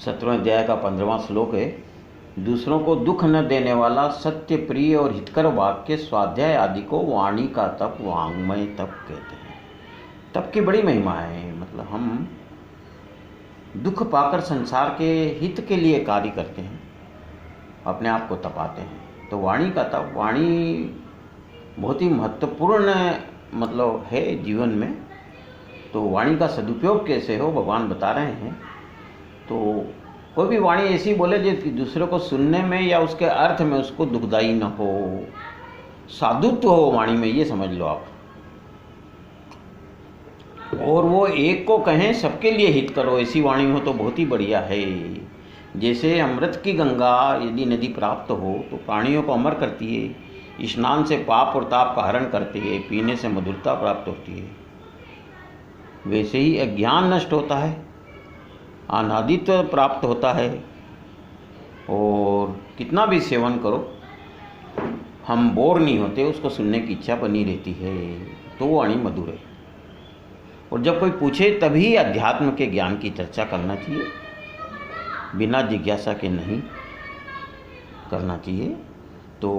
17वें अध्याय का 15वां श्लोक है। दूसरों को दुख न देने वाला सत्य प्रिय और हितकर वाक्य स्वाध्याय आदि को वाणी का तप, वांग्मय तप कहते हैं। तप की बड़ी महिमा है। मतलब हम दुख पाकर संसार के हित के लिए कार्य करते हैं, अपने आप को तपाते हैं। तो वाणी का तप, वाणी बहुत ही महत्वपूर्ण मतलब है जीवन में। तो वाणी का सदुपयोग कैसे हो भगवान बता रहे हैं। तो कोई भी वाणी ऐसी बोले जो दूसरे को सुनने में या उसके अर्थ में उसको दुखदाई न हो, साधुत्व हो वाणी में, ये समझ लो आप। और वो एक को कहें सबके लिए हित करो, ऐसी वाणी हो तो बहुत ही बढ़िया है। जैसे अमृत की गंगा यदि नदी प्राप्त हो तो प्राणियों को अमर करती है, स्नान से पाप और ताप का हरण करती है, पीने से मधुरता प्राप्त होती है। वैसे ही अज्ञान नष्ट होता है, अनादित्व प्राप्त होता है। और कितना भी सेवन करो हम बोर नहीं होते, उसको सुनने की इच्छा बनी रहती है। तो वो वाणी मधुर है। और जब कोई पूछे तभी अध्यात्म के ज्ञान की चर्चा करना चाहिए, बिना जिज्ञासा के नहीं करना चाहिए। तो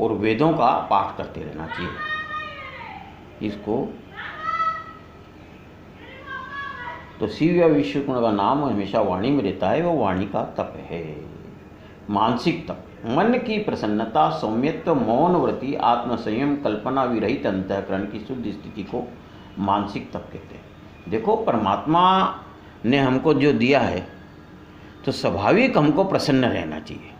और वेदों का पाठ करते रहना चाहिए। इसको तो शिव या विष्णु का नाम हमेशा वाणी में रहता है, वो वाणी का तप है। मानसिक तप, मन की प्रसन्नता, सौम्यत्व, मौन व्रति, आत्मसंयम, कल्पना विरहित अंतःकरण की शुद्ध स्थिति को मानसिक तप कहते हैं। देखो, परमात्मा ने हमको जो दिया है तो स्वाभाविक हमको प्रसन्न रहना चाहिए।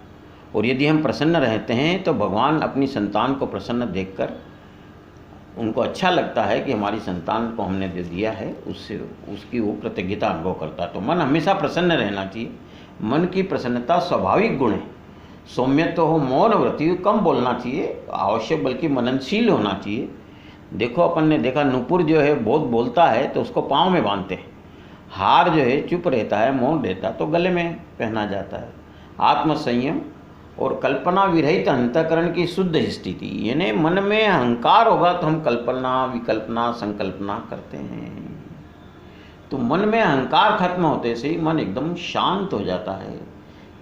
और यदि हम प्रसन्न रहते हैं तो भगवान अपनी संतान को प्रसन्न देखकर उनको अच्छा लगता है कि हमारी संतान को हमने जो दिया है उससे उसकी वो कृतज्ञता अनुभव करता है। तो मन हमेशा प्रसन्न रहना चाहिए। मन की प्रसन्नता स्वाभाविक गुण है। सौम्यत्व हो, मौन व्रति, कम बोलना चाहिए आवश्यक, बल्कि मननशील होना चाहिए। देखो, अपन ने देखा नुपुर जो है बहुत बोलता है तो उसको पाँव में बांधते हैं। हार जो है चुप रहता है, मौन रहता है तो गले में पहना जाता है। आत्मसंयम और कल्पना विरहित अंतःकरण की शुद्ध स्थिति, यानी मन में अहंकार होगा तो हम कल्पना, विकल्पना, संकल्पना करते हैं। तो मन में अहंकार खत्म होते से ही मन एकदम शांत हो जाता है,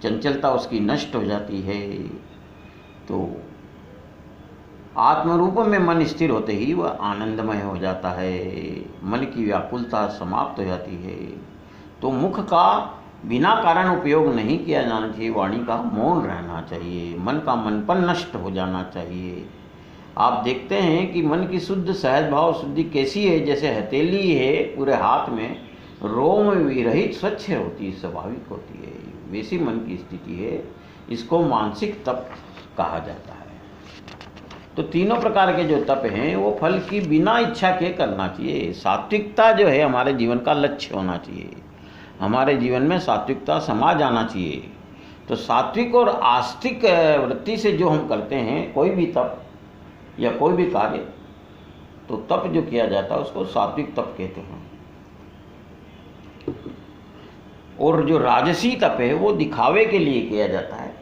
चंचलता उसकी नष्ट हो जाती है। तो आत्मरूप में मन स्थिर होते ही वह आनंदमय हो जाता है, मन की व्याकुलता समाप्त हो जाती है। तो मुख का बिना कारण उपयोग नहीं किया जाना चाहिए, वाणी का मौन रहना चाहिए, मन का मनपन नष्ट हो जाना चाहिए। आप देखते हैं कि मन की शुद्ध सहज भाव शुद्धि कैसी है, जैसे हथेली है पूरे हाथ में, रोम विरहित स्वच्छ होती है, स्वाभाविक होती है, वैसी मन की स्थिति है। इसको मानसिक तप कहा जाता है। तो तीनों प्रकार के जो तप हैं वो फल की बिना इच्छा के करना चाहिए। सात्विकता जो है हमारे जीवन का लक्ष्य होना चाहिए। हमारे जीवन में सात्विकता समा जाना चाहिए। तो सात्विक और आस्तिक वृत्ति से जो हम करते हैं कोई भी तप या कोई भी कार्य, तो तप जो किया जाता है उसको सात्विक तप कहते हैं। और जो राजसी तप है वो दिखावे के लिए किया जाता है,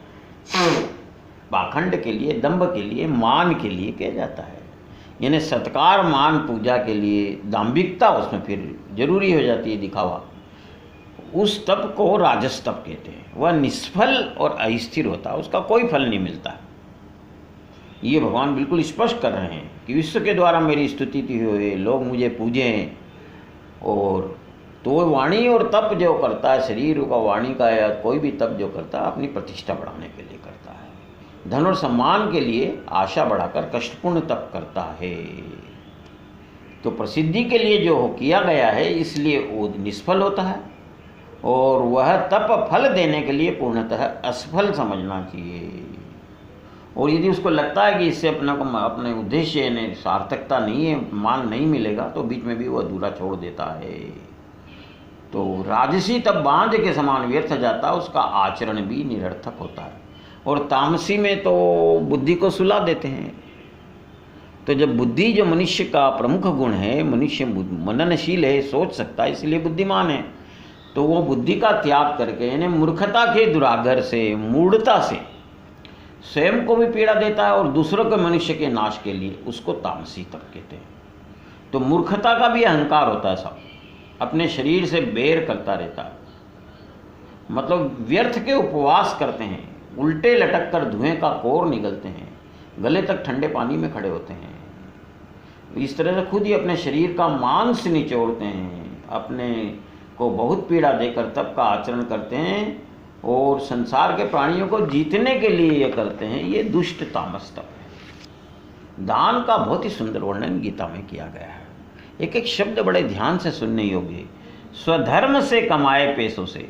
पाखंड के लिए, दंभ के लिए, मान के लिए किया जाता है। यानी सत्कार, मान, पूजा के लिए दाम्भिकता उसमें फिर जरूरी हो जाती है, दिखावा। उस तप को राजस तप कहते हैं। वह निष्फल और अस्थिर होता है, उसका कोई फल नहीं मिलता। ये भगवान बिल्कुल स्पष्ट कर रहे हैं कि विश्व के द्वारा मेरी स्तुति हुई, लोग मुझे पूजें। और तो वाणी और तप जो करता है, शरीर का वाणी का या कोई भी तप जो करता है अपनी प्रतिष्ठा बढ़ाने के लिए करता है, धन और सम्मान के लिए आशा बढ़ाकर कष्टपूर्ण तप करता है। तो प्रसिद्धि के लिए जो किया गया है इसलिए वो निष्फल होता है, और वह तप फल देने के लिए पूर्णतः असफल समझना चाहिए। और यदि उसको लगता है कि इससे अपने उद्देश्य ने सार्थकता नहीं है, मान नहीं मिलेगा, तो बीच में भी वो अधूरा छोड़ देता है। तो राजसी तप बांध के समान व्यर्थ जाता है, उसका आचरण भी निरर्थक होता है। और तामसी में तो बुद्धि को सुला देते हैं। तो जब बुद्धि जो मनुष्य का प्रमुख गुण है, मनुष्य मननशील है, सोच सकता है, इसलिए बुद्धिमान है, तो वो बुद्धि का त्याग करके यानी मूर्खता के दुराग्रह से, मूढ़ता से स्वयं को भी पीड़ा देता है और दूसरों के मनुष्य के नाश के लिए, उसको तामसी तप कहते हैं। तो मूर्खता का भी अहंकार होता है, सब अपने शरीर से बैर करता रहता है। मतलब व्यर्थ के उपवास करते हैं, उल्टे लटक कर धुएं का कोर निगलते हैं, गले तक ठंडे पानी में खड़े होते हैं। इस तरह से खुद ही अपने शरीर का मांस निचोड़ते हैं, अपने को बहुत पीड़ा देकर तप का आचरण करते हैं और संसार के प्राणियों को जीतने के लिए ये करते हैं। ये दुष्ट तामस तप है। दान का बहुत ही सुंदर वर्णन गीता में किया गया है। एक एक शब्द बड़े ध्यान से सुनने योग्य। स्वधर्म से कमाए पैसों से,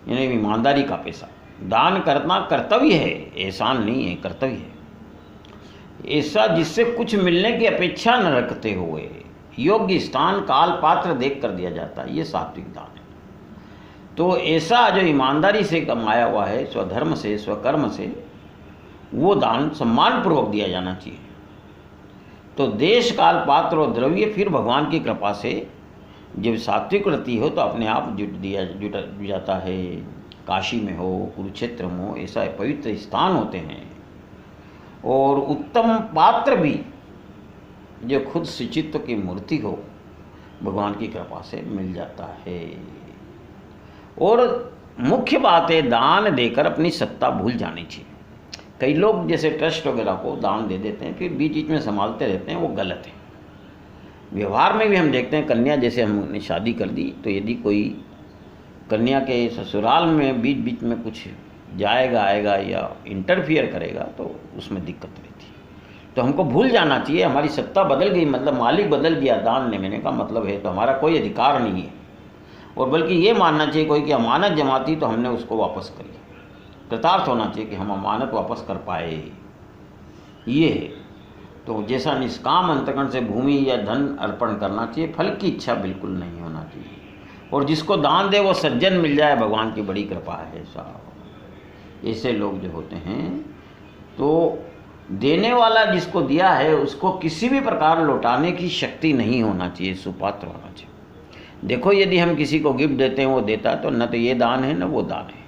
यानी ईमानदारी का पैसा। दान करना कर्तव्य है, एहसान नहीं है, कर्तव्य है। ऐसा जिससे कुछ मिलने की अपेक्षा न रखते हुए योग्य स्थान काल पात्र देख कर दिया जाता है, ये सात्विक दान है। तो ऐसा जो ईमानदारी से कमाया हुआ है, स्वधर्म से, स्वकर्म से, वो दान सम्मानपूर्वक दिया जाना चाहिए। तो देश काल पात्र और द्रव्य फिर भगवान की कृपा से जब सात्विक वृत्ति हो तो अपने आप जुट जाता है। काशी में हो, कुरुक्षेत्र में हो, ऐसा पवित्र स्थान होते हैं। और उत्तम पात्र भी जो खुद शुचित्व की मूर्ति हो, भगवान की कृपा से मिल जाता है। और मुख्य बात है, दान देकर अपनी सत्ता भूल जानी चाहिए। कई लोग जैसे ट्रस्ट वगैरह को दान दे देते हैं, फिर बीच बीच में संभालते रहते हैं, वो गलत है। व्यवहार में भी हम देखते हैं, कन्या जैसे हमने शादी कर दी, तो यदि कोई कन्या के ससुराल में बीच बीच में कुछ जाएगा आएगा या इंटरफियर करेगा तो उसमें दिक्कत रहती है। तो हमको भूल जाना चाहिए, हमारी सत्ता बदल गई, मतलब मालिक बदल गया, दान लेने का मतलब है, तो हमारा कोई अधिकार नहीं है। और बल्कि ये मानना चाहिए कोई कि अमानत जमा थी तो हमने उसको वापस कर लिया। कृतार्थ होना चाहिए कि हम अमानत वापस कर पाए, ये है। तो जैसा निष्काम अंतकरण से भूमि या धन अर्पण करना चाहिए, फल की इच्छा बिल्कुल नहीं होना चाहिए। और जिसको दान दे वो सज्जन मिल जाए, भगवान की बड़ी कृपा है साहब। ऐसे लोग जो होते हैं, तो देने वाला जिसको दिया है उसको किसी भी प्रकार लौटाने की शक्ति नहीं होना चाहिए, सुपात्र होना चाहिए। देखो, यदि हम किसी को गिफ्ट देते हैं, वो देता तो न तो ये दान है न वो दान है।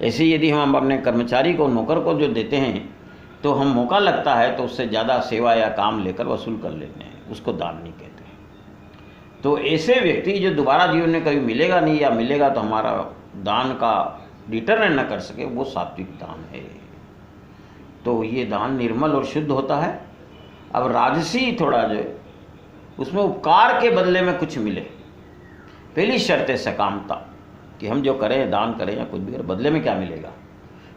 ऐसे यदि हम अपने कर्मचारी को, नौकर को जो देते हैं, तो हम मौका लगता है तो उससे ज़्यादा सेवा या काम लेकर वसूल कर लेते हैं, उसको दान नहीं कहते। तो ऐसे व्यक्ति जो दोबारा जीवन में कभी मिलेगा नहीं, या मिलेगा तो हमारा दान का रिटर्न न कर सके, वो सात्विक दान है। तो ये दान निर्मल और शुद्ध होता है। अब राजसी थोड़ा जो है, उसमें उपकार के बदले में कुछ मिले। पहली शर्त है सकामता, कि हम जो करें, दान करें या कुछ भी करें, बदले में क्या मिलेगा,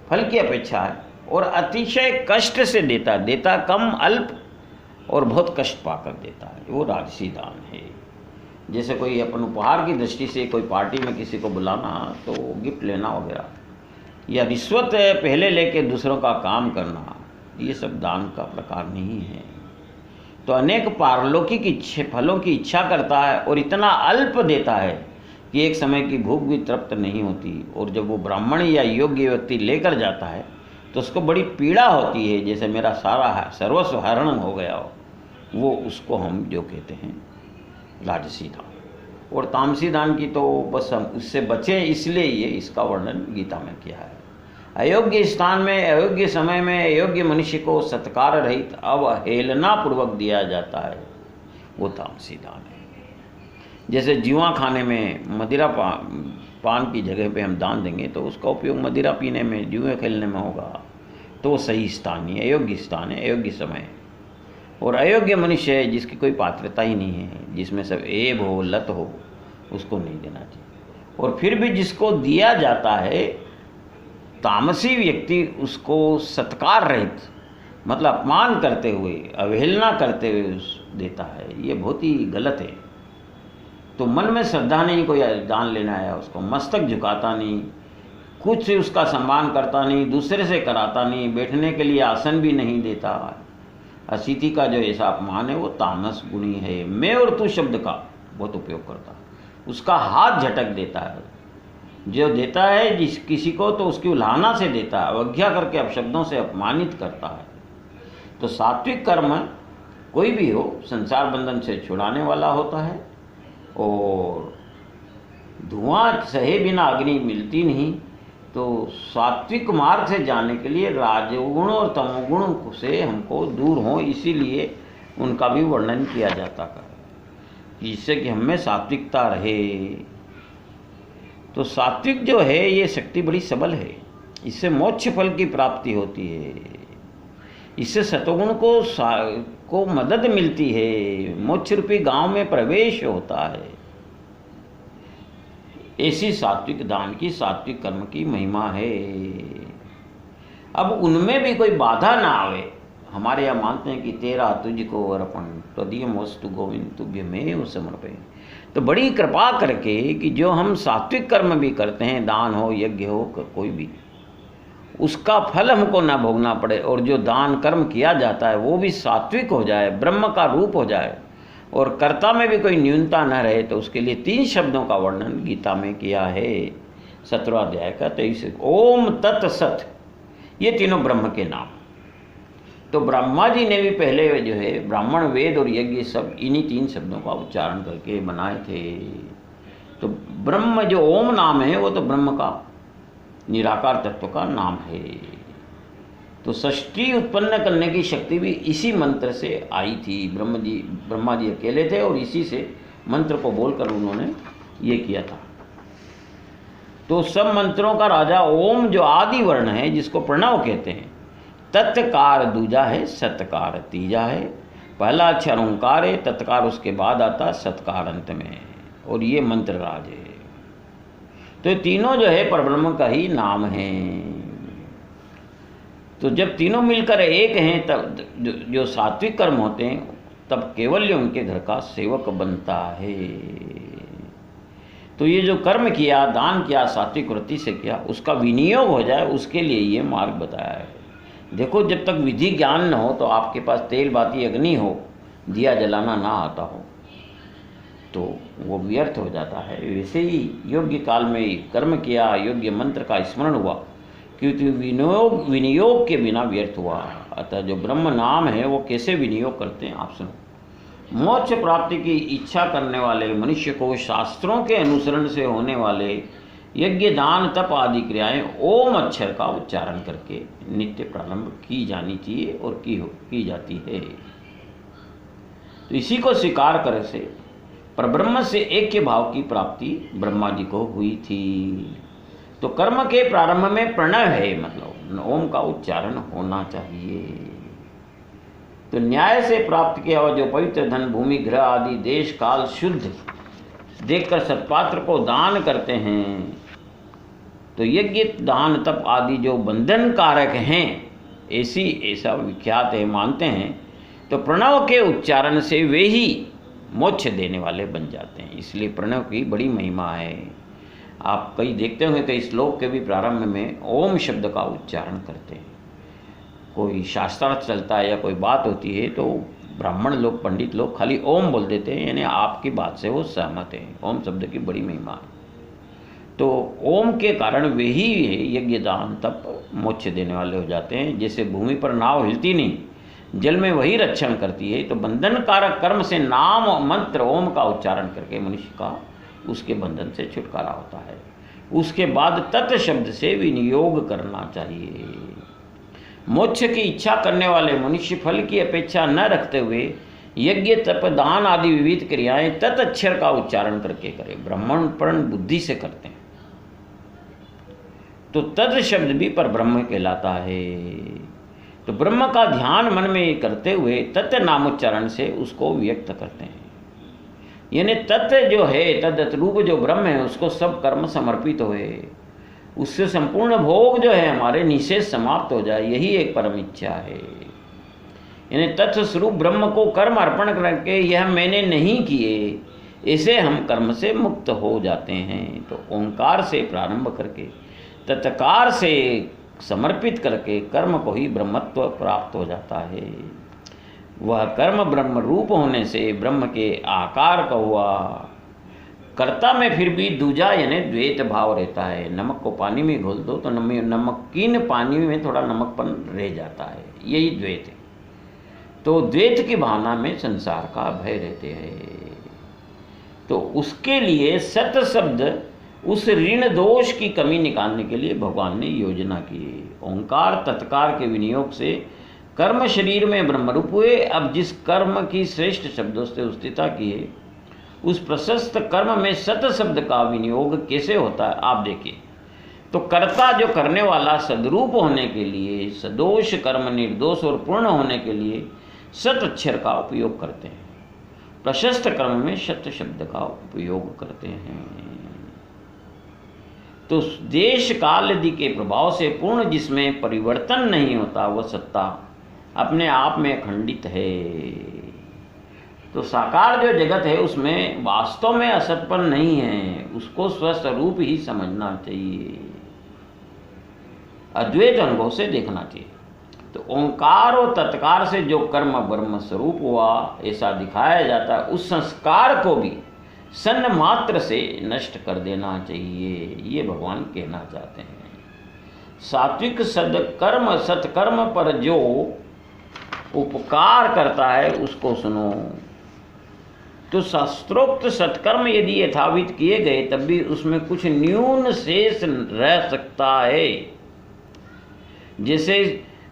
फल की अपेक्षा है। और अतिशय कष्ट से देता कम, अल्प और बहुत कष्ट पाकर देता है, वो राजसी दान है। जैसे कोई अपन उपहार की दृष्टि से कोई पार्टी में किसी को बुलाना, तो गिफ्ट लेना वगैरह, या रिश्वत पहले लेके दूसरों का काम करना, ये सब दान का प्रकार नहीं है। तो अनेक पारलौकिक फलों की इच्छा करता है और इतना अल्प देता है कि एक समय की भूख भी तृप्त नहीं होती। और जब वो ब्राह्मण या योग्य व्यक्ति लेकर जाता है तो उसको बड़ी पीड़ा होती है, जैसे मेरा सारा सर्वस्व हरण हो गया हो। वो उसको हम जो कहते हैं राजसी दान। और तामसी दान की तो बस हम उससे बचें, इसलिए ये इसका वर्णन गीता में किया है। अयोग्य स्थान में, अयोग्य समय में अयोग्य मनुष्य को सत्कार रहित अवहेलना पूर्वक दिया जाता है, वो तामसी दान है। जैसे जुआ खाने में मदिरा पान की जगह पे हम दान देंगे, तो उसका उपयोग मदिरा पीने में, जुए खेलने में होगा, तो वो सही स्थान नहीं है, अयोग्य स्थान है, अयोग्य समय। और अयोग्य मनुष्य है जिसकी कोई पात्रता ही नहीं है, जिसमें सब ऐब हो, लत हो, उसको नहीं देना चाहिए। और फिर भी जिसको दिया जाता है, तामसी व्यक्ति उसको सत्कार रहित, मतलब अपमान करते हुए, अवहेलना करते हुए देता है, ये बहुत ही गलत है। तो मन में श्रद्धा नहीं, कोई दान लेना आया उसको मस्तक झुकाता नहीं, कुछ उसका सम्मान करता नहीं, दूसरे से कराता नहीं, बैठने के लिए आसन भी नहीं देता। अतिथि का जो ऐसा अपमान है वो तामस गुणी है। मैं और तू शब्द का बहुत उपयोग करता, उसका हाथ झटक देता है। जो देता है जिस किसी को, तो उसकी उल्हाना से देता है, अवज्ञा करके अपशब्दों से अपमानित करता है। तो सात्विक कर्म कोई भी हो, संसार बंधन से छुड़ाने वाला होता है। और धुआं सहे बिना अग्नि मिलती नहीं। तो सात्विक मार्ग से जाने के लिए राजगुण और तमोगुण से हमको दूर हों, इसीलिए उनका भी वर्णन किया जाता है, जिससे कि हमें सात्विकता रहे। तो सात्विक जो है ये शक्ति बड़ी सबल है, इससे मोक्ष फल की प्राप्ति होती है, इससे सतोगुण को मदद मिलती है, मोक्ष रूपी गांव में प्रवेश होता है। ऐसी सात्विक दान की, सात्विक कर्म की महिमा है। अब उनमें भी कोई बाधा ना आवे। हमारे यहाँ मानते हैं कि तेरा तुझको अर्पण तदीयम वस्तु गोविंद तुभ्यमेव समर्पये। तो बड़ी कृपा करके कि जो हम सात्विक कर्म भी करते हैं, दान हो, यज्ञ हो, कोई भी, उसका फल हमको ना भोगना पड़े, और जो दान कर्म किया जाता है वो भी सात्विक हो जाए, ब्रह्म का रूप हो जाए, और कर्ता में भी कोई न्यूनता न रहे। तो उसके लिए 3 शब्दों का वर्णन गीता में किया है, 17वां अध्याय का 23। ओम तत् सत, ये तीनों ब्रह्म के नाम। तो ब्रह्मा जी ने भी पहले जो है ब्राह्मण, वेद और यज्ञ सब इन्हीं 3 शब्दों का उच्चारण करके बनाए थे। तो ब्रह्म जो ओम नाम है वो तो ब्रह्म का निराकार तत्व का नाम है। तो सृष्टि उत्पन्न करने की शक्ति भी इसी मंत्र से आई थी। ब्रह्मा जी अकेले थे और इसी से मंत्र को बोलकर उन्होंने ये किया था। तो सब मंत्रों का राजा ओम जो आदि वर्ण है, जिसको प्रणव कहते हैं, तत्कार दूजा है, सत्कार तीजा है। पहला अक्षर ओंकार है, तत्कार उसके बाद आता, सत्कार अंत में, और ये मंत्र राज है। तो ये तीनों जो है परब्रह्म का ही नाम है। तो जब तीनों मिलकर एक हैं, तब जो सात्विक कर्म होते हैं, तब केवल उनके घर का सेवक बनता है। तो ये जो कर्म किया, दान किया, सात्विक वृत्ति से किया, उसका विनियोग हो जाए, उसके लिए ये मार्ग बताया है। देखो, जब तक विधि ज्ञान न हो, तो आपके पास तेल बाती अग्नि हो, दिया जलाना ना आता हो, तो वो व्यर्थ हो जाता है। वैसे ही योग्य काल में कर्म किया, योग्य मंत्र का स्मरण हुआ, क्योंकि विनियोग के बिना व्यर्थ हुआ। अतः जो ब्रह्म नाम है वो कैसे विनियोग करते हैं आप सुनो। मोक्ष प्राप्ति की इच्छा करने वाले मनुष्य को शास्त्रों के अनुसरण से होने वाले यज्ञ, दान, तप आदि क्रियाएं ओम अक्षर का उच्चारण करके नित्य प्रारंभ की जानी चाहिए और की जाती है। तो इसी को स्वीकार कर से परब्रह्म से ऐक्य भाव की प्राप्ति ब्रह्मा जी को हुई थी। तो कर्म के प्रारंभ में प्रणव है, मतलब ओम का उच्चारण होना चाहिए। तो न्याय से प्राप्त किया हुआ जो पवित्र धन, भूमि, गृह आदि देश काल शुद्ध देखकर सत्पात्र को दान करते हैं। तो यज्ञ, दान, तप आदि जो बंधन कारक हैं, ऐसा विख्यात है, मानते हैं। तो प्रणव के उच्चारण से वे ही मोक्ष देने वाले बन जाते हैं। इसलिए प्रणव की बड़ी महिमा है। आप कई देखते होंगे, कई श्लोक के भी प्रारंभ में ओम शब्द का उच्चारण करते हैं। कोई शास्त्रार्थ चलता है या कोई बात होती है, तो ब्राह्मण लोग, पंडित लोग खाली ओम बोल देते हैं, यानी आपकी बात से वो सहमत हैं। ओम शब्द की बड़ी महिमा है। तो ओम के कारण वे ही यज्ञ, दान, तप मोक्ष देने वाले हो जाते हैं। जैसे भूमि पर नाव हिलती नहीं, जल में वही रक्षण करती है। तो बंधन कारक कर्म से नाम मंत्र ओम का उच्चारण करके मनुष्य का उसके बंधन से छुटकारा होता है। उसके बाद तत् शब्द से विनियोग करना चाहिए। मोक्ष की इच्छा करने वाले मनुष्य फल की अपेक्षा न रखते हुए यज्ञ, तप, दान आदि विविध क्रियाएं तत् अक्षर का उच्चारण करके करें, ब्राह्मणपर्ण बुद्धि से करते हैं। तो तत् शब्द भी पर ब्रह्म कहलाता है। तो ब्रह्म का ध्यान मन में करते हुए तत् नामोच्चारण से उसको व्यक्त करते हैं। यानी तत् जो है, तद्दत रूप जो ब्रह्म है, उसको सब कर्म समर्पित हुए, उससे संपूर्ण भोग जो है हमारे निषेध समाप्त हो जाए, यही एक परम इच्छा है। यानी तत्व स्वरूप ब्रह्म को कर्म अर्पण करके यह मैंने नहीं किए, ऐसे हम कर्म से मुक्त हो जाते हैं। तो ओंकार से प्रारंभ करके तत्कार से समर्पित करके कर्म को ही ब्रह्मत्व प्राप्त हो जाता है। वह कर्म ब्रह्म रूप होने से ब्रह्म के आकार का हुआ। कर्ता में फिर भी दूजा यानी द्वैत भाव रहता है। नमक को पानी में घोल दो तो नमकीन पानी में थोड़ा नमकपन रह जाता है, यही द्वैत है। तो द्वैत की भावना में संसार का भय रहते हैं। तो उसके लिए सत शब्द उस ऋण दोष की कमी निकालने के लिए भगवान ने योजना की। ओंकार तत्कार के विनियोग से कर्म शरीर में ब्रह्मरूप हुए। अब जिस कर्म की श्रेष्ठ शब्दों से स्तुति की है उस प्रशस्त कर्म में सत शब्द का विनियोग कैसे होता है आप देखिए। तो कर्ता जो करने वाला सद्रूप होने के लिए, सदोष कर्म निर्दोष और पूर्ण होने के लिए सत अक्षर का उपयोग करते हैं, प्रशस्त कर्म में सत शब्द का उपयोग करते हैं। तो देश काल आदि के प्रभाव से पूर्ण जिसमें परिवर्तन नहीं होता वह सत्ता अपने आप में खंडित है। तो साकार जो जगत है उसमें वास्तव में असतपन नहीं है, उसको स्वस्वरूप ही समझना चाहिए, अद्वैत अनुभव से देखना चाहिए। तो ओंकार और तत्कार से जो कर्म ब्रह्म स्वरूप हुआ ऐसा दिखाया जाता है, उस संस्कार को भी सन्न मात्र से नष्ट कर देना चाहिए, ये भगवान कहना चाहते हैं। सात्विक सदकर्म सत्कर्म पर जो उपकार करता है उसको सुनो। तो शास्त्रोक्त सत्कर्म यदि यथावित किए गए तब भी उसमें कुछ न्यून शेष रह सकता है। जैसे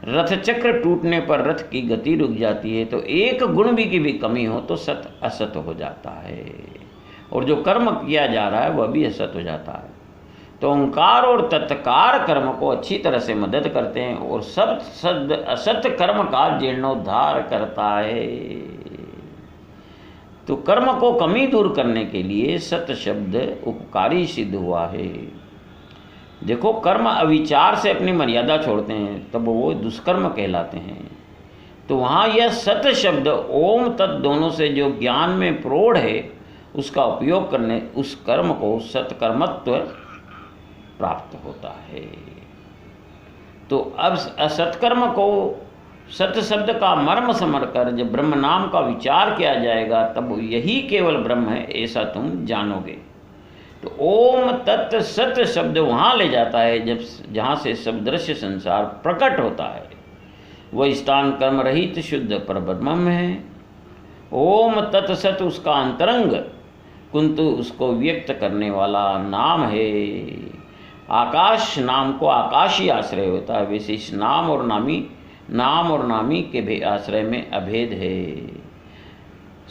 रथ चक्र टूटने पर रथ की गति रुक जाती है, तो एक गुण भी की भी कमी हो तो सत असत हो जाता है, और जो कर्म किया जा रहा है वह भी असत हो जाता है। तो ओंकार और तत्कार कर्म को अच्छी तरह से मदद करते हैं और सब सद असत कर्म का जीर्णोद्धार करता है। तो कर्म को कमी दूर करने के लिए सत शब्द उपकारी सिद्ध हुआ है। देखो, कर्म अविचार से अपनी मर्यादा छोड़ते हैं तब वो दुष्कर्म कहलाते हैं। तो वहाँ यह सत शब्द ओम तत् दोनों से जो ज्ञान में प्रौढ़ है उसका उपयोग करने उस कर्म को सत्कर्मत्व प्राप्त होता है। तो अब असत्कर्म को सत शब्द का मर्म समझकर जब ब्रह्म नाम का विचार किया जाएगा तब यही केवल ब्रह्म है ऐसा तुम जानोगे। तो ओम तत् सत शब्द वहाँ ले जाता है जब जहाँ से सब दृश्य संसार प्रकट होता है, वह स्थान कर्म रहित शुद्ध परब्रह्म है। ओम तत् सत उसका अंतरंग किंतु उसको व्यक्त करने वाला नाम है। आकाश नाम को आकाश ही आश्रय होता है, वैसे इस नाम और नामी के भी आश्रय में अभेद है।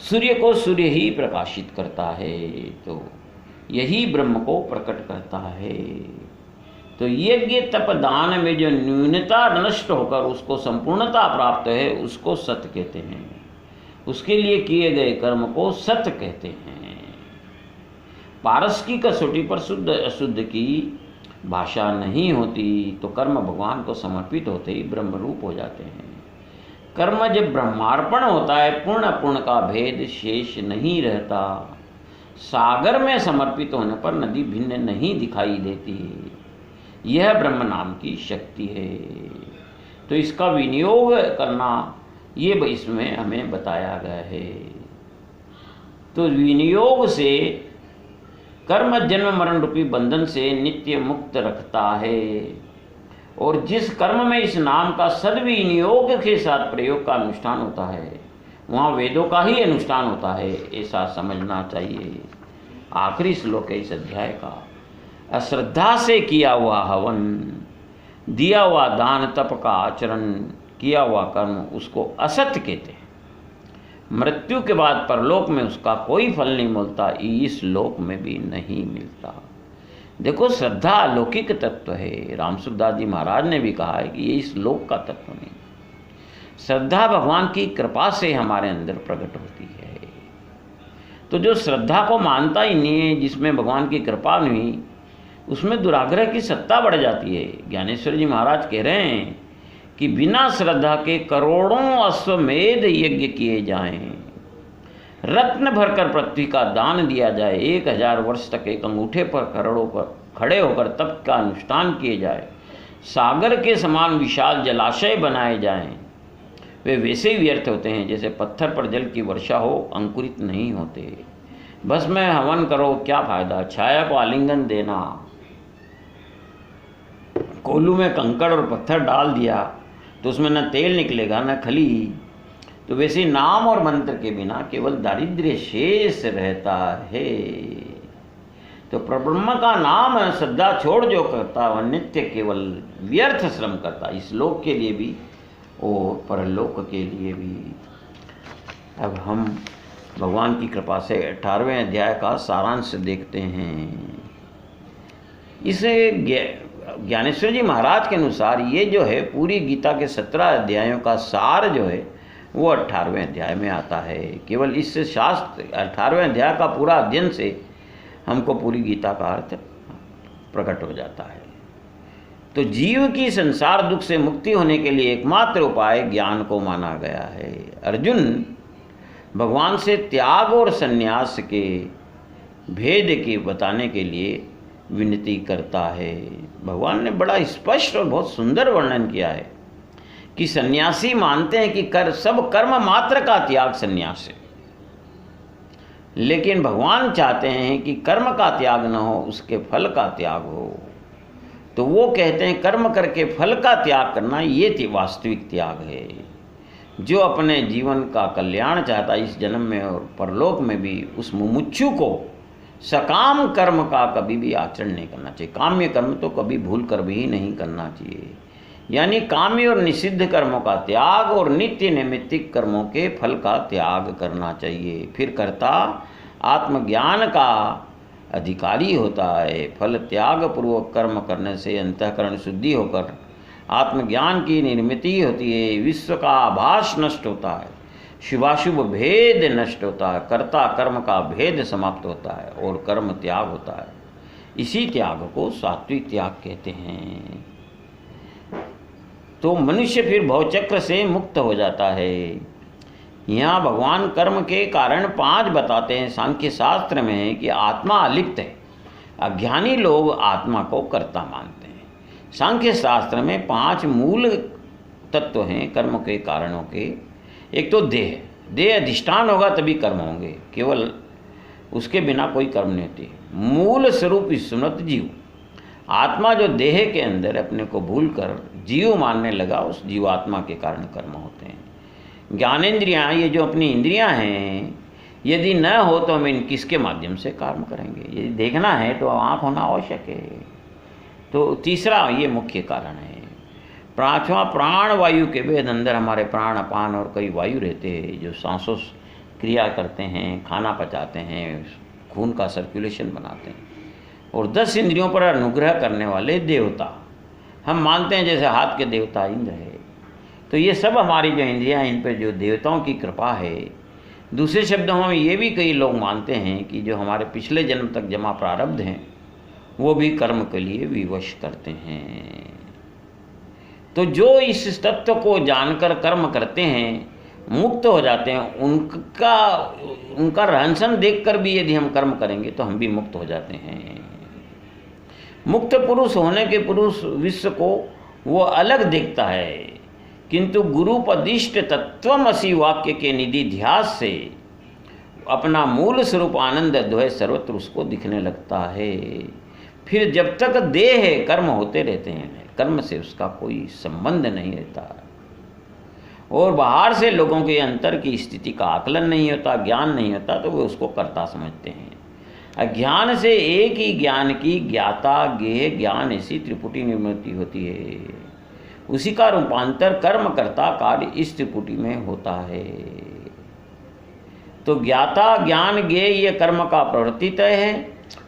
सूर्य को सूर्य ही प्रकाशित करता है, तो यही ब्रह्म को प्रकट करता है। तो यज्ञ तप दान में जो न्यूनता नष्ट होकर उसको संपूर्णता प्राप्त है उसको सत कहते हैं। उसके लिए किए गए कर्म को सत कहते हैं। पारस की कसौटी पर शुद्ध अशुद्ध की भाषा नहीं होती, तो कर्म भगवान को समर्पित होते ही ब्रह्म रूप हो जाते हैं। कर्म जब ब्रह्मार्पण होता है पूर्ण अपूर्ण का भेद शेष नहीं रहता। सागर में समर्पित होने पर नदी भिन्न नहीं दिखाई देती। यह ब्रह्म नाम की शक्ति है। तो इसका विनियोग करना ये इसमें हमें बताया गया है। तो विनियोग से कर्म जन्म मरण रूपी बंधन से नित्य मुक्त रखता है, और जिस कर्म में इस नाम का सद्विनियोग के साथ प्रयोग का अनुष्ठान होता है वहाँ वेदों का ही अनुष्ठान होता है, ऐसा समझना चाहिए। आखिरी श्लोक है इस अध्याय का। अश्रद्धा से किया हुआ हवन, दिया हुआ दान, तप का आचरण, किया हुआ कर्म उसको असत कहते हैं। मृत्यु के बाद परलोक में उसका कोई फल नहीं मिलता, इस लोक में भी नहीं मिलता। देखो, श्रद्धा अलौकिक तत्व है। रामसुखदास जी महाराज ने भी कहा है कि ये इस लोक का तत्व नहीं। श्रद्धा भगवान की कृपा से हमारे अंदर प्रकट होती है। तो जो श्रद्धा को मानता ही नहीं है, जिसमें भगवान की कृपा नहीं, उसमें दुराग्रह की सत्ता बढ़ जाती है। ज्ञानेश्वर जी महाराज कह रहे हैं कि बिना श्रद्धा के करोड़ों अश्वमेध यज्ञ किए जाएं, रत्न भरकर पृथ्वी का दान दिया जाए, 1000 वर्ष तक एक अंगूठे पर खड़ों पर खड़े होकर तप का अनुष्ठान किए जाए, सागर के समान विशाल जलाशय बनाए जाएं, वे वैसे ही व्यर्थ होते हैं जैसे पत्थर पर जल की वर्षा हो, अंकुरित नहीं होते। बस में हवन करो, क्या फायदा? छाया को आलिंगन देना, कोल्हू में कंकड़ और पत्थर डाल दिया तो उसमें न तेल निकलेगा न खली। तो वैसे नाम और मंत्र के बिना केवल दारिद्र्य शेष रहता है। तो परब्रह्म का नाम श्रद्धा छोड़ जो करता वह नित्य केवल व्यर्थ श्रम करता, इस लोक के लिए भी और परलोक के लिए भी। अब हम भगवान की कृपा से 18वें अध्याय का सारांश देखते हैं। इसे ज्ञानेश्वर जी महाराज के अनुसार ये जो है पूरी गीता के 17 अध्यायों का सार जो है वो 18वें अध्याय में आता है। केवल इस शास्त्र 18वें अध्याय का पूरा अध्ययन से हमको पूरी गीता का अर्थ प्रकट हो जाता है। तो जीव की संसार दुख से मुक्ति होने के लिए एकमात्र उपाय ज्ञान को माना गया है। अर्जुन भगवान से त्याग और संन्यास के भेद के बताने के लिए विनती करता है। भगवान ने बड़ा स्पष्ट और बहुत सुंदर वर्णन किया है कि सन्यासी मानते हैं कि सब कर्म मात्र का त्याग सन्यास है, लेकिन भगवान चाहते हैं कि कर्म का त्याग न हो, उसके फल का त्याग हो। तो वो कहते हैं कर्म करके फल का त्याग करना ये वास्तविक त्याग है। जो अपने जीवन का कल्याण चाहता है इस जन्म में और परलोक में भी, उस मुमुक्षु को सकाम कर्म का कभी भी आचरण नहीं करना चाहिए। काम्य कर्म तो कभी भूल कर भी नहीं करना चाहिए। यानी काम्य और निषिद्ध कर्मों का त्याग और नित्य नैमित्तिक कर्मों के फल का त्याग करना चाहिए। फिर कर्ता आत्मज्ञान का अधिकारी होता है। फल त्याग पूर्वक कर्म करने से अंतःकरण शुद्धि होकर आत्मज्ञान की निर्मिति होती है। विश्व का आभास नष्ट होता है, शुभाशुभ भेद नष्ट होता है, कर्ता कर्म का भेद समाप्त होता है और कर्म त्याग होता है। इसी त्याग को सात्विक त्याग कहते हैं। तो मनुष्य फिर भवचक्र से मुक्त हो जाता है। यहाँ भगवान कर्म के कारण 5 बताते हैं। सांख्य शास्त्र में है कि आत्मा अलिप्त है। अज्ञानी लोग आत्मा को कर्ता मानते हैं। सांख्य शास्त्र में 5 मूल तत्व हैं कर्म के कारणों के। एक तो देह अधिष्ठान होगा तभी कर्म होंगे, केवल उसके बिना कोई कर्म नहीं होती। मूल स्वरूप विस्मृत जीव, आत्मा जो देह के अंदर अपने को भूलकर जीव मानने लगा, उस जीवात्मा के कारण कर्म होते हैं। ज्ञानेंद्रियाँ, ये जो अपनी इंद्रियां हैं, यदि न हो तो हम इन किसके माध्यम से कर्म करेंगे। यदि देखना है तो आँख होना आवश्यक है। तो तीसरा ये मुख्य कारण है। 5वां प्राण वायु के भेद। अंदर हमारे प्राण अपान और कई वायु रहते हैं जो सांसों क्रिया करते हैं, खाना पचाते हैं, खून का सर्कुलेशन बनाते हैं। और 10 इंद्रियों पर अनुग्रह करने वाले देवता हम मानते हैं, जैसे हाथ के देवता इंद्र है। तो ये सब हमारी जो इंद्रियां, इन पर जो देवताओं की कृपा है। दूसरे शब्दों में ये भी कई लोग मानते हैं कि जो हमारे पिछले जन्म तक जमा प्रारब्ध हैं वो भी कर्म के लिए विवश करते हैं। तो जो इस तत्व को जानकर कर्म करते हैं, मुक्त हो जाते हैं। उनका रहन सहन देखकर भी यदि हम कर्म करेंगे तो हम भी मुक्त हो जाते हैं। मुक्त पुरुष होने के पुरुष विश्व को वो अलग देखता है, किंतु गुरुपदिष्ट तत्वमसि वाक्य के निधि ध्यास से अपना मूल स्वरूप आनंद अद्वय सर्वत्र उसको दिखने लगता है। फिर जब तक देह है कर्म होते रहते हैं, कर्म से उसका कोई संबंध नहीं रहता और बाहर से लोगों के अंतर की स्थिति का आकलन नहीं होता, ज्ञान नहीं होता, तो वे उसको कर्ता समझते हैं। अज्ञान से एक ही ज्ञान की ज्ञाता ज्ञेय ज्ञान ऐसी त्रिपुटी निर्मित होती है। उसी का रूपांतर कर्म कर्ता कार्य इस त्रिपुटी में होता है। तो ज्ञाता ज्ञान ज्ञेय ये कर्म का प्रवर्तितय है,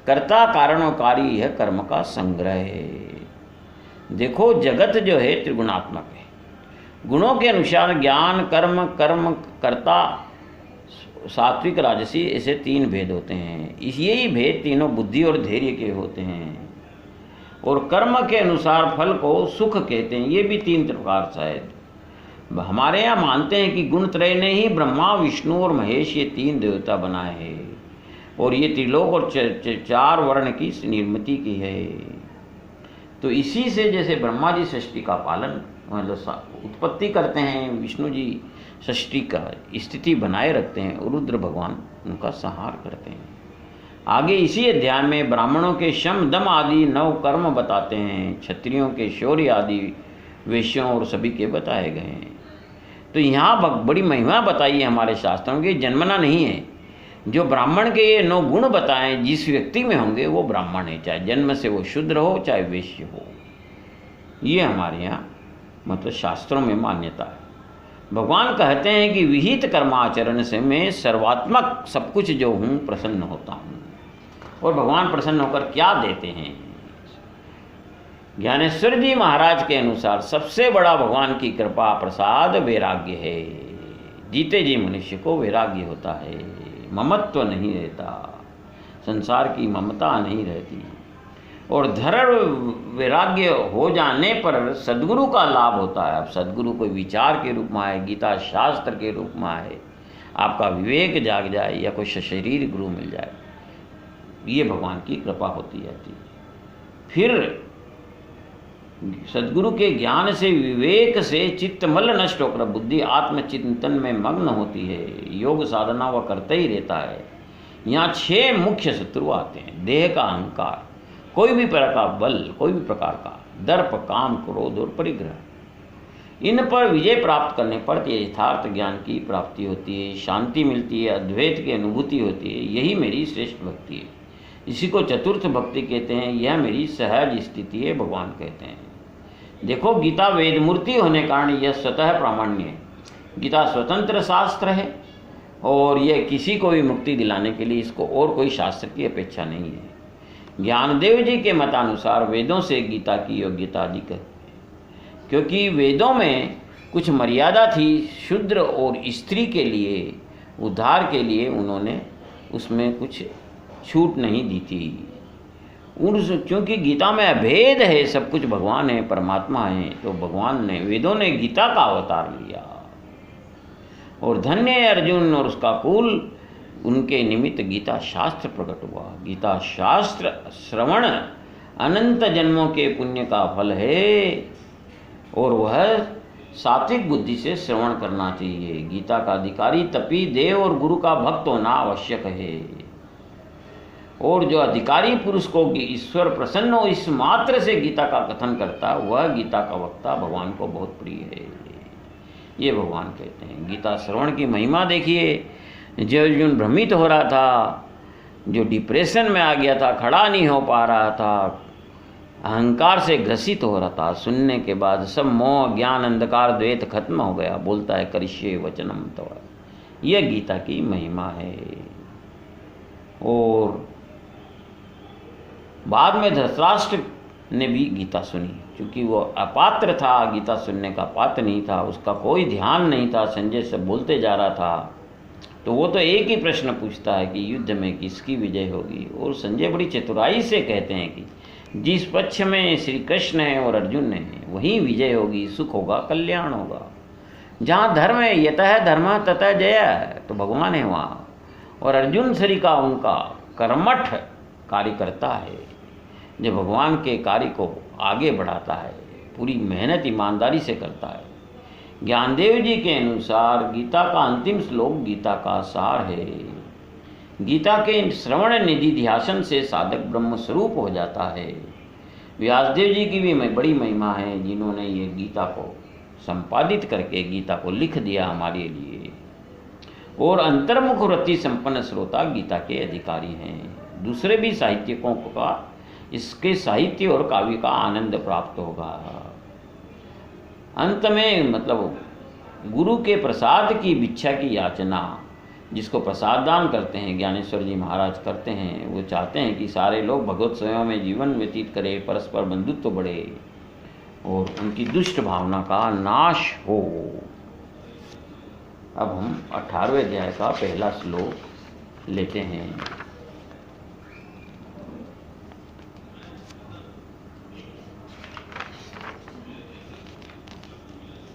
कर्ता कारणोकारी यह कर्म का संग्रह है। देखो जगत जो है त्रिगुणात्मक है। गुणों के अनुसार ज्ञान कर्म कर्म कर्ता सात्विक राजसी ऐसे 3 भेद होते हैं। यही भेद तीनों बुद्धि और धैर्य के होते हैं। और कर्म के अनुसार फल को सुख कहते हैं। ये भी 3 प्रकार शायद हमारे यहाँ मानते हैं कि गुणत्रय ने ही ब्रह्मा विष्णु और महेश ये 3 देवता बनाए हैं और ये त्रिलोक और 4 वर्ण की निर्मिति की है। तो इसी से जैसे ब्रह्मा जी सृष्टि का पालन मतलब उत्पत्ति करते हैं, विष्णु जी सृष्टि का स्थिति बनाए रखते हैं और रुद्र भगवान उनका संहार करते हैं। आगे इसी अध्याय में ब्राह्मणों के शम दम आदि 9 कर्म बताते हैं, क्षत्रियों के शौर्य आदि वैश्यों और सभी के बताए गए हैं। तो यहाँ बड़ी महिमा बताई है हमारे शास्त्रों की, जन्मना नहीं है। जो ब्राह्मण के ये 9 गुण बताएं जिस व्यक्ति में होंगे वो ब्राह्मण है, चाहे जन्म से वो शूद्र हो चाहे वैश्य हो। ये हमारे यहाँ मतलब शास्त्रों में मान्यता है। भगवान कहते हैं कि विहित कर्माचरण से मैं सर्वात्मक सब कुछ जो हूँ प्रसन्न होता हूँ। और भगवान प्रसन्न होकर क्या देते हैं? ज्ञानेश्वर जी महाराज के अनुसार सबसे बड़ा भगवान की कृपा प्रसाद वैराग्य है। जीते जी मनुष्य को वैराग्य होता है, ममत्व नहीं रहता, संसार की ममता नहीं रहती। और दृढ़ वैराग्य हो जाने पर सद्गुरु का लाभ होता है। अब सद्गुरु कोई विचार के रूप में आए, गीता शास्त्र के रूप में आए, आपका विवेक जाग जाए, या कोई सशरीर गुरु मिल जाए, ये भगवान की कृपा होती जाती है। फिर सद्गुरु के ज्ञान से, विवेक से चित्तमल नष्ट होकर बुद्धि आत्मचिंतन में मग्न होती है। योग साधना वह करते ही रहता है। यहाँ 6 मुख्य शत्रु आते हैं। देह का अहंकार, कोई भी प्रकार का बल, कोई भी प्रकार का दर्प, काम, क्रोध और परिग्रह। इन पर विजय प्राप्त करने पर यथार्थ ज्ञान की प्राप्ति होती है, शांति मिलती है, अद्वैत की अनुभूति होती है। यही मेरी श्रेष्ठ भक्ति है। इसी को चतुर्थ भक्ति कहते हैं। यह मेरी सहज स्थिति है, भगवान कहते हैं। देखो, गीता वेद मूर्ति होने कारण यह स्वतः प्रामाण्य है। गीता स्वतंत्र शास्त्र है और यह किसी को भी मुक्ति दिलाने के लिए इसको और कोई शास्त्र की अपेक्षा नहीं है। ज्ञानदेव जी के मतानुसार वेदों से गीता की योग्यता अधिक है, क्योंकि वेदों में कुछ मर्यादा थी शूद्र और स्त्री के लिए, उद्धार के लिए उन्होंने उसमें कुछ छूट नहीं दी थी। क्योंकि गीता में अभेद है, सब कुछ भगवान है, परमात्मा है, तो भगवान ने, वेदों ने गीता का अवतार लिया। और धन्य है अर्जुन और उसका कुल, उनके निमित्त गीता शास्त्र प्रकट हुआ। गीता शास्त्र श्रवण अनंत जन्मों के पुण्य का फल है, और वह सात्विक बुद्धि से श्रवण करना चाहिए। गीता का अधिकारी तपी, देव और गुरु का भक्त होना आवश्यक है। और जो अधिकारी पुरुष को ईश्वर प्रसन्न हो इस मात्र से गीता का कथन करता, वह गीता का वक्ता भगवान को बहुत प्रिय है। ये भगवान कहते हैं। गीता श्रवण की महिमा देखिए। जो अर्जुन भ्रमित हो रहा था, जो डिप्रेशन में आ गया था, खड़ा नहीं हो पा रहा था, अहंकार से ग्रसित हो रहा था, सुनने के बाद सब मोह ज्ञान अंधकार द्वैत खत्म हो गया। बोलता है करिष्ये वचनम तव। यह गीता की महिमा है। और बाद में धृतराष्ट्र ने भी गीता सुनी, क्योंकि वो अपात्र था, गीता सुनने का पात्र नहीं था, उसका कोई ध्यान नहीं था, संजय से बोलते जा रहा था। तो वो तो एक ही प्रश्न पूछता है कि युद्ध में किसकी विजय होगी। और संजय बड़ी चतुराई से कहते हैं कि जिस पक्ष में श्री कृष्ण है और अर्जुन है वहीं विजय होगी, सुख होगा, कल्याण होगा। जहाँ धर्म है, यतः धर्म ततः जय है, तो भगवान है वहाँ। और अर्जुन श्री का उनका कर्मठ कार्य करता है, जो भगवान के कार्य को आगे बढ़ाता है, पूरी मेहनत ईमानदारी से करता है। ज्ञानदेव जी के अनुसार गीता का अंतिम श्लोक गीता का सार है। गीता के श्रवण निधि ध्यासन से साधक ब्रह्म स्वरूप हो जाता है। व्यासदेव जी की भी बड़ी महिमा है, जिन्होंने ये गीता को संपादित करके गीता को लिख दिया हमारे लिए। और अंतर्मुख वृत्ति संपन्न श्रोता गीता के अधिकारी हैं। दूसरे भी साहित्यकों का इसके साहित्य और काव्य का आनंद प्राप्त होगा। अंत में मतलब गुरु के प्रसाद की भिक्षा की याचना, जिसको प्रसाद दान करते हैं ज्ञानेश्वर जी महाराज करते हैं, वो चाहते हैं कि सारे लोग भगवत सेवा में जीवन व्यतीत करें, परस्पर बंधुत्व बढ़े और उनकी दुष्ट भावना का नाश हो। अब हम 18वें अध्याय का पहला श्लोक लेते हैं।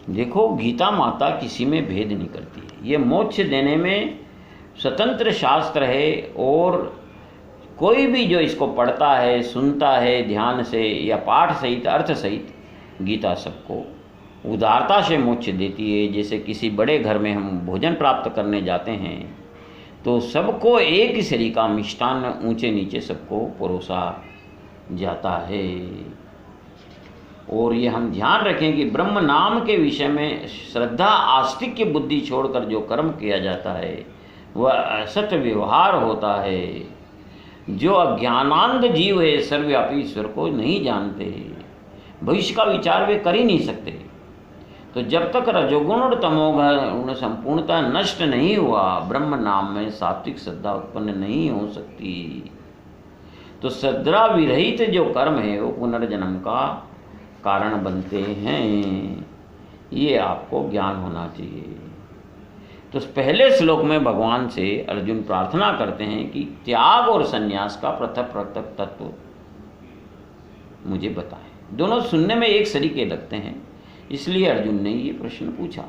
देखो, गीता माता किसी में भेद नहीं करती है। ये मोक्ष देने में स्वतंत्र शास्त्र है, और कोई भी जो इसको पढ़ता है, सुनता है ध्यान से या पाठ सहित, अर्थ सहित, गीता सबको उदारता से मोक्ष देती है। जैसे किसी बड़े घर में हम भोजन प्राप्त करने जाते हैं तो सबको एक ही शरीर का मिष्टान्न ऊंचे नीचे सबको परोसा जाता है। और ये हम ध्यान रखें कि ब्रह्म नाम के विषय में श्रद्धा आस्तिक्य बुद्धि छोड़कर जो कर्म किया जाता है वह असत व्यवहार होता है। जो अज्ञानांध जीव है सर्वव्यापी ईश्वर को नहीं जानते, भविष्य का विचार वे कर ही नहीं सकते। तो जब तक रजोगुण और तमोगुण संपूर्णतः नष्ट नहीं हुआ, ब्रह्म नाम में सात्विक श्रद्धा उत्पन्न नहीं हो सकती। तो श्रद्धा विरहित जो कर्म है वो पुनर्जन्म का कारण बनते हैं, ये आपको ज्ञान होना चाहिए। तो पहले श्लोक में भगवान से अर्जुन प्रार्थना करते हैं कि त्याग और संन्यास का पृथक पृथक तत्व मुझे बताएं। दोनों सुनने में एक सरीके लगते हैं, इसलिए अर्जुन ने ये प्रश्न पूछा।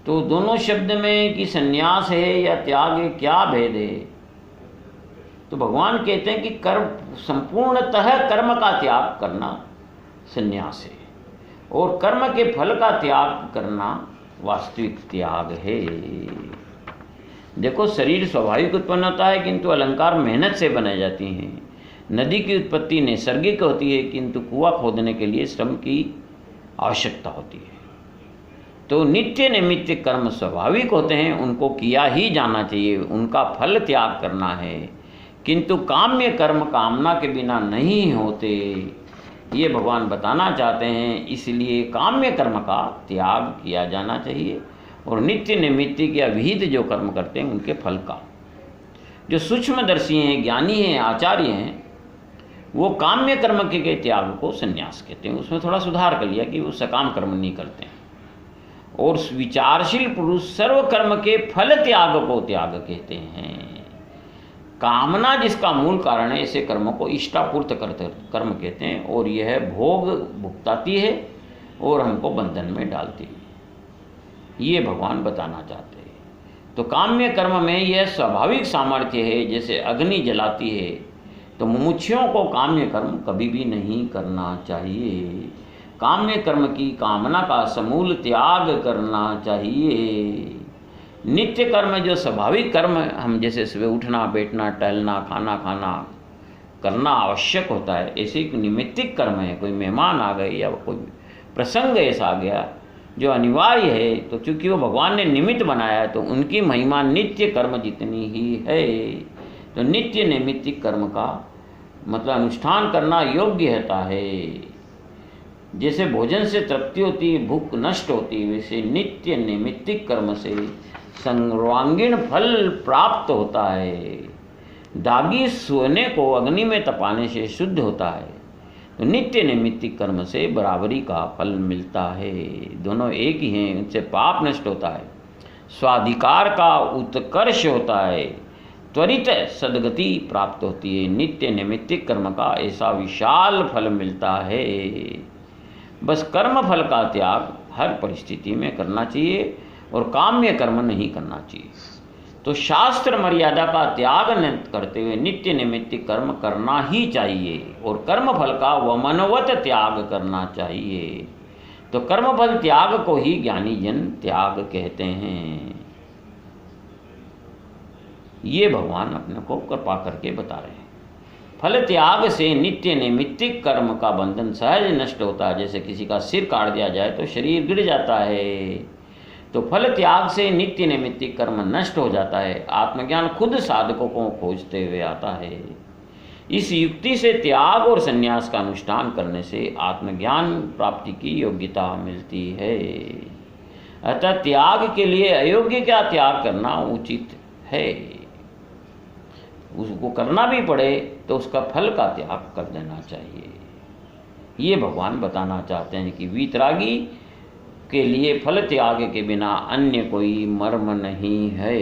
तो दोनों शब्द में कि संन्यास है या त्याग है, क्या भेद है? तो भगवान कहते हैं कि कर्म संपूर्णतः कर्म का त्याग करना संन्यास है, और कर्म के फल का त्याग करना वास्तविक त्याग है। देखो, शरीर स्वाभाविक उत्पन्न होता है, किंतु अलंकार मेहनत से बनाई जाती हैं। नदी की उत्पत्ति नैसर्गिक होती है, किंतु कुआं खोदने के लिए श्रम की आवश्यकता होती है। तो नित्य नैमित्य कर्म स्वाभाविक होते हैं, उनको किया ही जाना चाहिए, उनका फल त्याग करना है। किंतु काम्य कर्म कामना के बिना नहीं होते, ये भगवान बताना चाहते हैं। इसलिए काम्य कर्म का त्याग किया जाना चाहिए, और नित्य नैमित्तिक या विहित जो कर्म करते हैं उनके फल का। जो सूक्ष्मदर्शी हैं, ज्ञानी हैं, आचार्य हैं, वो काम्य कर्म के त्याग को संन्यास कहते हैं। उसमें थोड़ा सुधार कर लिया कि वो सकाम कर्म नहीं करते हैं। और विचारशील पुरुष सर्व कर्म के फल त्याग को त्याग कहते हैं। कामना जिसका मूल कारण है, ऐसे कर्मों को इष्टापूर्त कर्म कहते हैं, और यह भोग भुगताती है और हमको बंधन में डालती है, ये भगवान बताना चाहते हैं। तो काम्य कर्म में यह स्वाभाविक सामर्थ्य है, जैसे अग्नि जलाती है। तो मुमुक्षुओं को काम्य कर्म कभी भी नहीं करना चाहिए। काम्य कर्म की कामना का समूल त्याग करना चाहिए। नित्य कर्म जो स्वाभाविक कर्म, हम जैसे सुबह उठना, बैठना, टहलना, खाना खाना करना आवश्यक होता है, ऐसे एक निमित्तिक कर्म है। कोई मेहमान आ गए या कोई प्रसंग ऐसा आ गया जो अनिवार्य है, तो चूँकि वो भगवान ने निमित्त बनाया है, तो उनकी महिमा नित्य कर्म जितनी ही है। तो नित्य नैमित्तिक कर्म का मतलब अनुष्ठान करना योग्य होता है। जैसे भोजन से तृप्ति होती है, भूख नष्ट होती है, वैसे नित्य नैमित्तिक कर्म से सर्वांगीण फल प्राप्त होता है। दागी सोने को अग्नि में तपाने से शुद्ध होता है। तो नित्य नैमित्तिक कर्म से बराबरी का फल मिलता है। दोनों एक ही हैं, उनसे पाप नष्ट होता है, स्वाधिकार का उत्कर्ष होता है, त्वरित सद्गति प्राप्त होती है। नित्य नैमित्तिक कर्म का ऐसा विशाल फल मिलता है। बस कर्म फल का त्याग हर परिस्थिति में करना चाहिए, और काम्य कर्म नहीं करना चाहिए। तो शास्त्र मर्यादा का त्याग न करते हुए नित्य नैमित्तिक कर्म करना ही चाहिए, और कर्म फल का वमनवत त्याग करना चाहिए। तो कर्म फल त्याग को ही ज्ञानी जन त्याग कहते हैं। ये भगवान अपने को कृपा करके बता रहे हैं। फल त्याग से नित्य नैमित्तिक कर्म का बंधन सहज नष्ट होता है। जैसे किसी का सिर काट दिया जाए तो शरीर गिर जाता है, तो फल त्याग से नित्य नैमित्तिक कर्म नष्ट हो जाता है। आत्मज्ञान खुद साधकों को खोजते हुए आता है। इस युक्ति से त्याग और संन्यास का अनुष्ठान करने से आत्मज्ञान प्राप्ति की योग्यता मिलती है। अतः त्याग के लिए अयोग्य का त्याग करना उचित है। उसको करना भी पड़े तो उसका फल का त्याग कर देना चाहिए। ये भगवान बताना चाहते हैं कि वीतरागी के लिए फल त्याग के बिना अन्य कोई मर्म नहीं है।